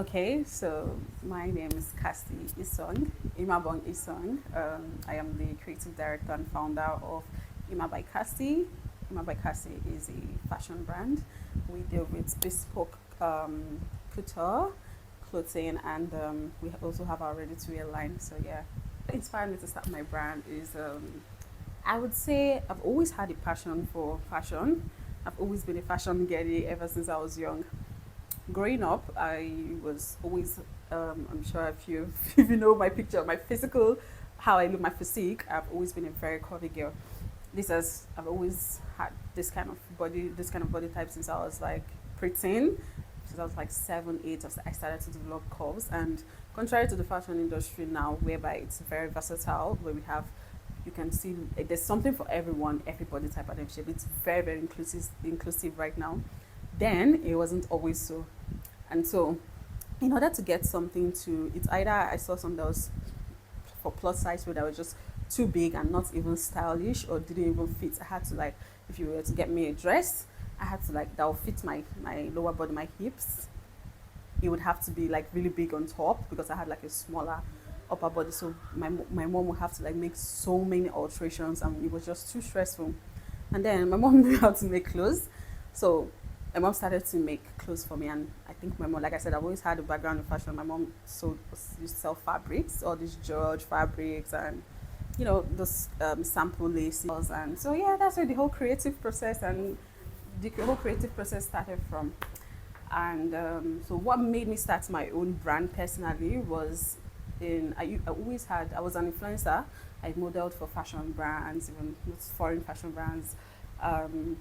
Okay, so my name is Cassie Isong, Imabong Isong. I am the creative director and founder of IMA by Cassie. IMA by Cassie is a fashion brand. We deal with bespoke couture, clothing, and we also have our ready-to-wear line. So yeah, what inspired me to start my brand is I would say I've always had a passion for fashion. I've always been a fashion girly ever since I was young. Growing up, I was always, I'm sure if you if you know my picture, my physical, how I look, my physique, I've always been a very curvy girl. I've always had this kind of body type since I was like preteen. Since I was like 7, 8, I started to develop curves. And contrary to the fashion industry now, whereby it's very versatile, where you can see there's something for everyone, every body type and every shape. It's very, very inclusive right now. Then it wasn't always so. And so, in order to get something to, it's either I saw something that was for plus size food that was just too big and not even stylish or didn't even fit. I had to like, if you were to get me a dress, I had to like, that will fit my lower body, my hips. It would have to be like really big on top because I had like a smaller upper body. So my mom would have to like make so many alterations and it was just too stressful. And then my mom knew how to make clothes. So my mom started to make clothes for me, and I think my mom, like I said, I've always had a background in fashion. My mom used to sell fabrics, all these George fabrics, and those sample laces, and so yeah, that's where the whole creative process started from. And so what made me start my own brand personally was I was an influencer. I modeled for fashion brands, even foreign fashion brands. Um,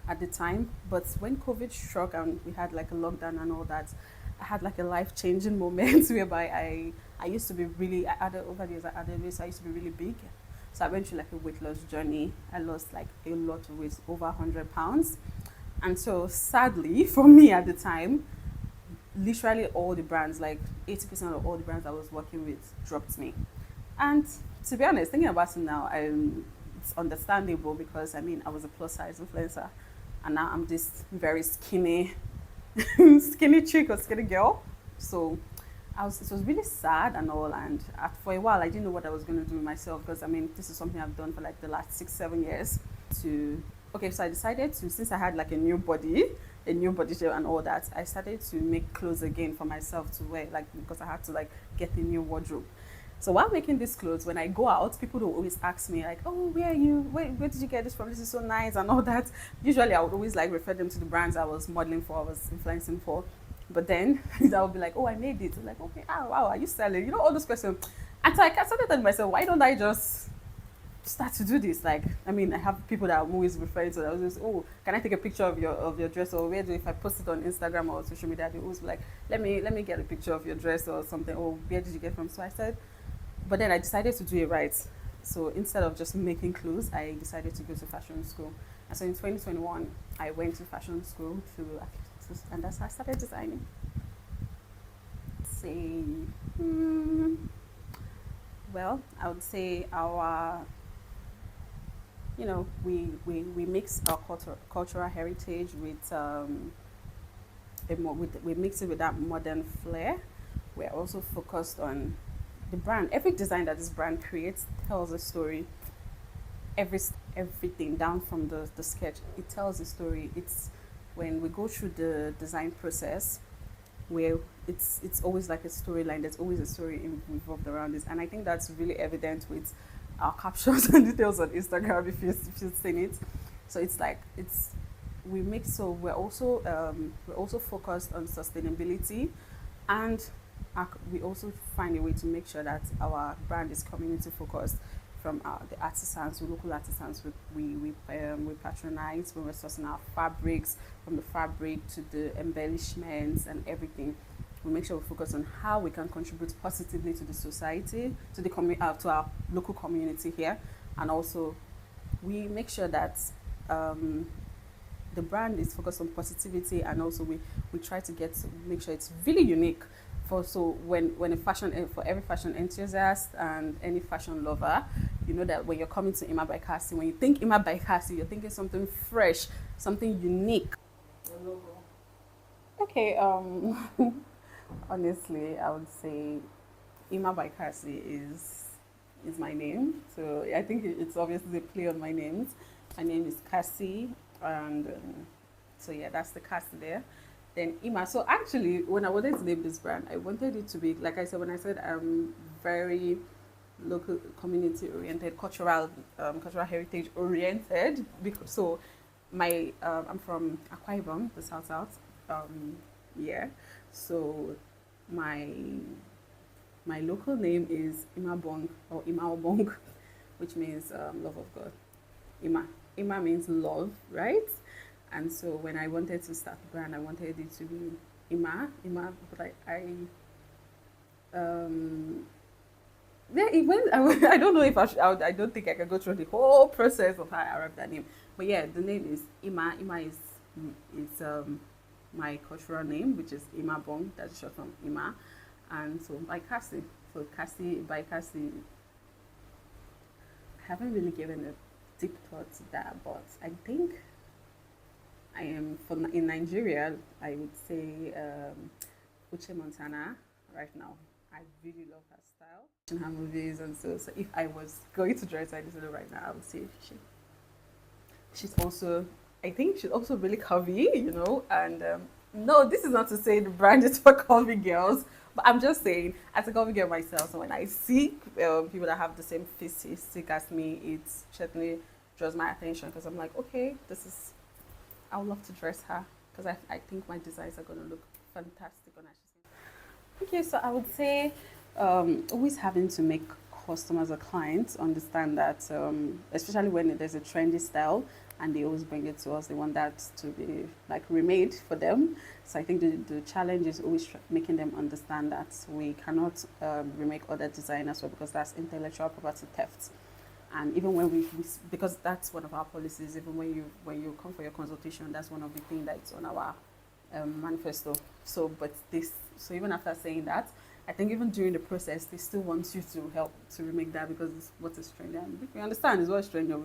at the time. But when COVID struck and we had like a lockdown and all that, I had like a life changing moment whereby I used to be really over the years I added weight, so I used to be really big. So I went through like a weight loss journey. I lost like a lot of weight, over 100 pounds. And so sadly for me at the time, literally all the brands, like 80% of all the brands I was working with dropped me. And to be honest, thinking about it now, it's understandable because I mean I was a plus size influencer and now I'm this very skinny, skinny chick or skinny girl. So it was really sad and all. And for a while, I didn't know what I was going to do with myself because I mean, this is something I've done for like the last 6, 7 years. So I decided to, since I had like a new body shape and all that, I started to make clothes again for myself to wear, like because I had to like get a new wardrobe. So while making these clothes, when I go out, people will always ask me like, "Oh, where did you get this from? This is so nice," and all that. Usually, I would always like refer them to the brands I was modeling for, I was influencing for. But then I would be like, "Oh, I made it." I'm like, "Okay, wow, are you selling?" All those questions. And so I started telling myself, "Why don't I just start to do this?" Like, I mean, I have people that I'm always referring to. That was just, "Oh, can I take a picture of your dress?" Or where do if I post it on Instagram or social media, they always be like, "Let me get a picture of your dress or something." Or where did you get from? So I said. But then I decided to do it right. So instead of just making clothes, I decided to go to fashion school. And so in 2021, I went to fashion school and that's how I started designing. Say, well, I would say we mix our cultural heritage we mix it with that modern flair. We're also focused on the brand. Every design that this brand creates tells a story. Everything down from the sketch, it tells a story. It's when we go through the design process where it's always like a storyline. There's always a story involved around this, and I think that's really evident with our captions and details on Instagram if you've seen it. So it's like we make so we're also focused on sustainability, and we also find a way to make sure that our brand is community focused. From the artisans, local artisans, we patronize when we're sourcing our fabrics, from the fabric to the embellishments and everything. We make sure we focus on how we can contribute positively to the society, to our local community here, and also we make sure that the brand is focused on positivity, and also we try to make sure it's really unique. When for every fashion enthusiast and any fashion lover, you know that when you're coming to IMA by Cassie, when you think IMA by Cassie, you're thinking something fresh, something unique. Okay, Honestly, I would say IMA by Cassie is my name. So I think it's obviously a play on my names. My name is Cassie, and so yeah, that's the Cassie there. Then IMA. So actually, when I wanted to name this brand, I wanted it to be like I said when I said I'm very local community oriented, cultural heritage oriented. Because so my I'm from Akwa Ibom, the South. Um, yeah. So my my local name is Imabong or Imaobong, which means love of God. Ima. Ima means love, right? And so when I wanted to start the brand, I wanted it to be Ima, but um, yeah, I don't know if I don't think I can go through the whole process of how I arrived at that name. But yeah, the name is Ima. Ima is my cultural name, which is Ima Bong. That's short from Ima. And so by Cassie. So Cassie by Cassie. I haven't really given a deep thought to that, but I think I am from in Nigeria. I would say Uche Montana right now. I really love her style. In her movies and so if I was going to dress like this right now, I would say she's also I think she's also really curvy, and no, this is not to say the brand is for curvy girls, but I'm just saying as a curvy girl myself, so when I see people that have the same physique as me, it certainly draws my attention because I'm like, okay, this is I would love to dress her because I think my designs are going to look fantastic on her. Okay, so I would say always having to make customers or clients understand that, especially when there's a trendy style and they always bring it to us, they want that to be like remade for them. So I think the challenge is always making them understand that we cannot remake other designers well because that's intellectual property theft. And even when we because that's one of our policies, even when you come for your consultation, that's one of the things that's on our manifesto. So even after saying that, I think even during the process, they still want you to help to remake that because it's what is trendy. And we understand is what's trendy,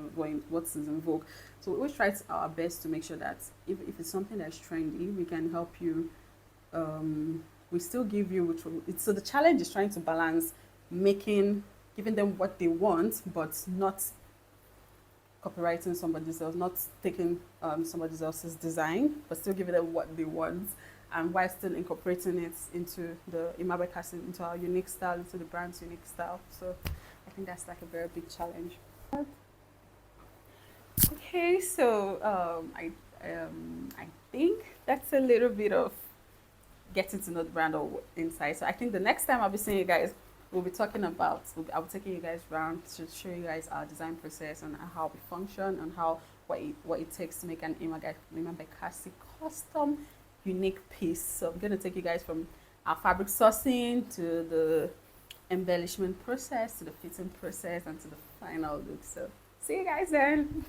what is in vogue. So we always try our best to make sure that if it's something that's trendy, we can help you. We still give you, so the challenge is trying to balance giving them what they want, but not copywriting somebody else, not taking somebody else's design, but still giving them what they want, and while still incorporating it into the IMA by CASSIE, into our unique style, into the brand's unique style. So I think that's like a very big challenge. Okay, so I think that's a little bit of getting to know the brand or insight. So I think the next time I'll be seeing you guys, we'll be talking about, I'll be taking you guys around to show you guys our design process and how we function and what it takes to make an IMA by CASSIE custom unique piece. So I'm going to take you guys from our fabric sourcing to the embellishment process, to the fitting process, and to the final look. So see you guys then.